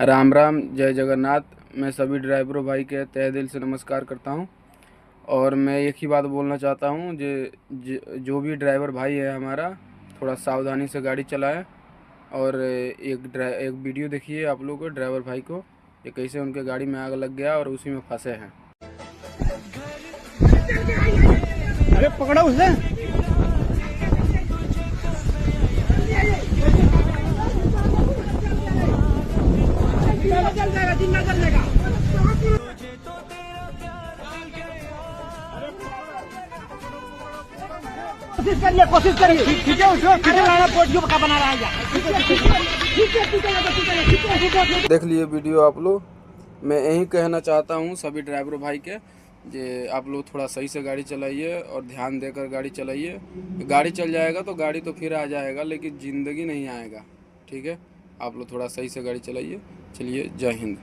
राम राम, जय जगन्नाथ। मैं सभी ड्राइवरों भाई के तहे दिल से नमस्कार करता हूं। और मैं एक ही बात बोलना चाहता हूं, जो भी ड्राइवर भाई है हमारा, थोड़ा सावधानी से गाड़ी चलाए। और एक वीडियो देखिए आप लोग को, ड्राइवर भाई को, ये कैसे उनके गाड़ी में आग लग गया और उसी में फंसे हैं। अरे पकड़ो उसे। चल जाएगा, जिंदा चल जाएगा। कोशिश करिए ठीक है, उसको ठीक है, पोटियो का बना रहा है। देख लिए वीडियो आप लोग। मैं यही कहना चाहता हूँ सभी ड्राइवरों भाई के, जे आप लोग थोड़ा सही से गाड़ी चलाइए और ध्यान देकर गाड़ी चलाइए। गाड़ी चल जाएगा तो गाड़ी तो फिर आ जाएगा, लेकिन ज़िंदगी नहीं आएगा। ठीक है, आप लोग थोड़ा सही से गाड़ी चलाइए। चलिए, जय हिंद।